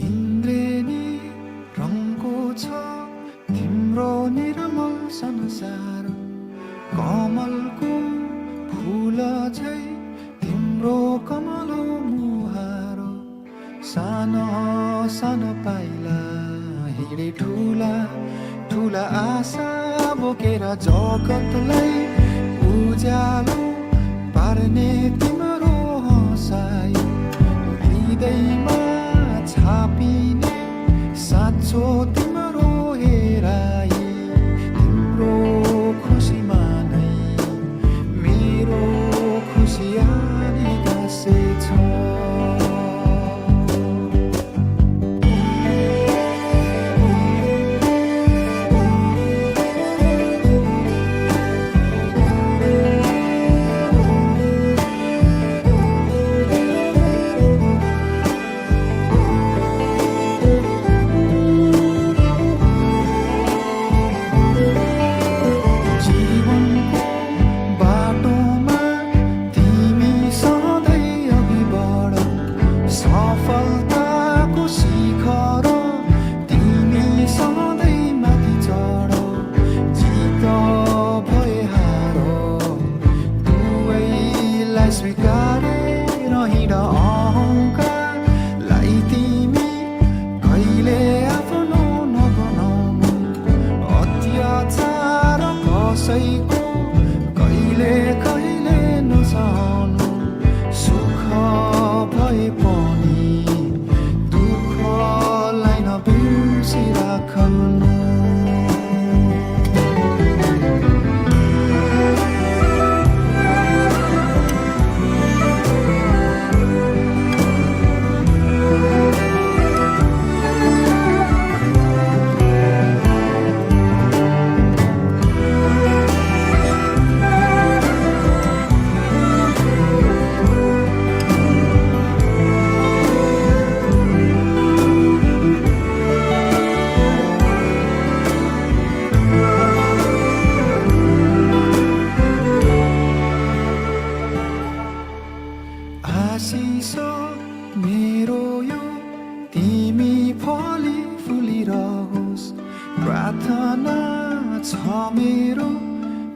इन्द्रेणी रङको छ तिम्रो निर्मल संसार कमलको फूल झै तिम्रो कमलो मुहार सानो सानो पाइला हिँडे ठुला ठुला आशा बोकेर जगतलाई उज्यालो पार्ने तिम्रो हँसाइ हृदयमा छापिने साँचो तिम्रो हेराइ तिम्रो खुसीमा नै मेरो खुसी आनिगासेछ सफलताको शिखर तिमी सधैँ माथि चढ जित भए हार दुवैलाई स्वीकारेर हिँड अहङ्कारलाई तिमी कहिले आफ्नो नबनाउनु अत्याचार कसैको कहिले कहिले नसहनु सुख भए पनि दुःखलाई नबिर्सिराख्नु आशिष मेरो यो तिमी फली फुलिरहोस् प्रार्थना छ मेरो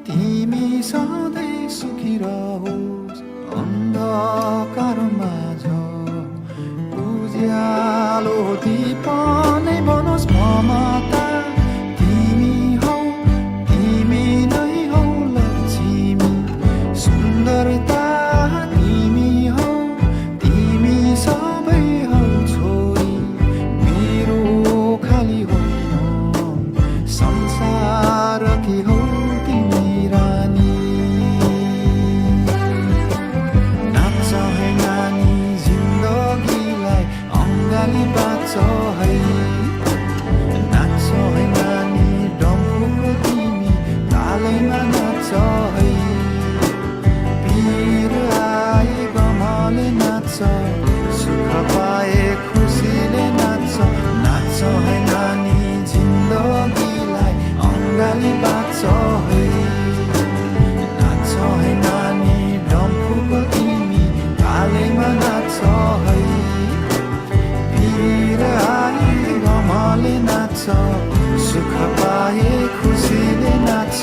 तिमी सधैँ सुखी रहोस् अन्धकार माझ उज्यालो दीप नै बनोस् ममता तिमी हौ तिमी नै हौ लक्ष्मी सुन्दरता सबै हौ छोरी मेरो खाली होइन संसारकी हौ तिमी रानी नाच है नानी जिन्दगीलाई अङ्गाली बाँच है नाच है नानी डम्फुको तिमी तालैमा नाच है पीर आए गमले नाच सुख पाए खुसीले नाच नाच है नानी जिन्दगीलाई अङ्गाली बाँच है नाच है नानी डम्फुको तिमी तालैमा नाच है पीर आए गमले नाच सुख पाए खुसीले नाच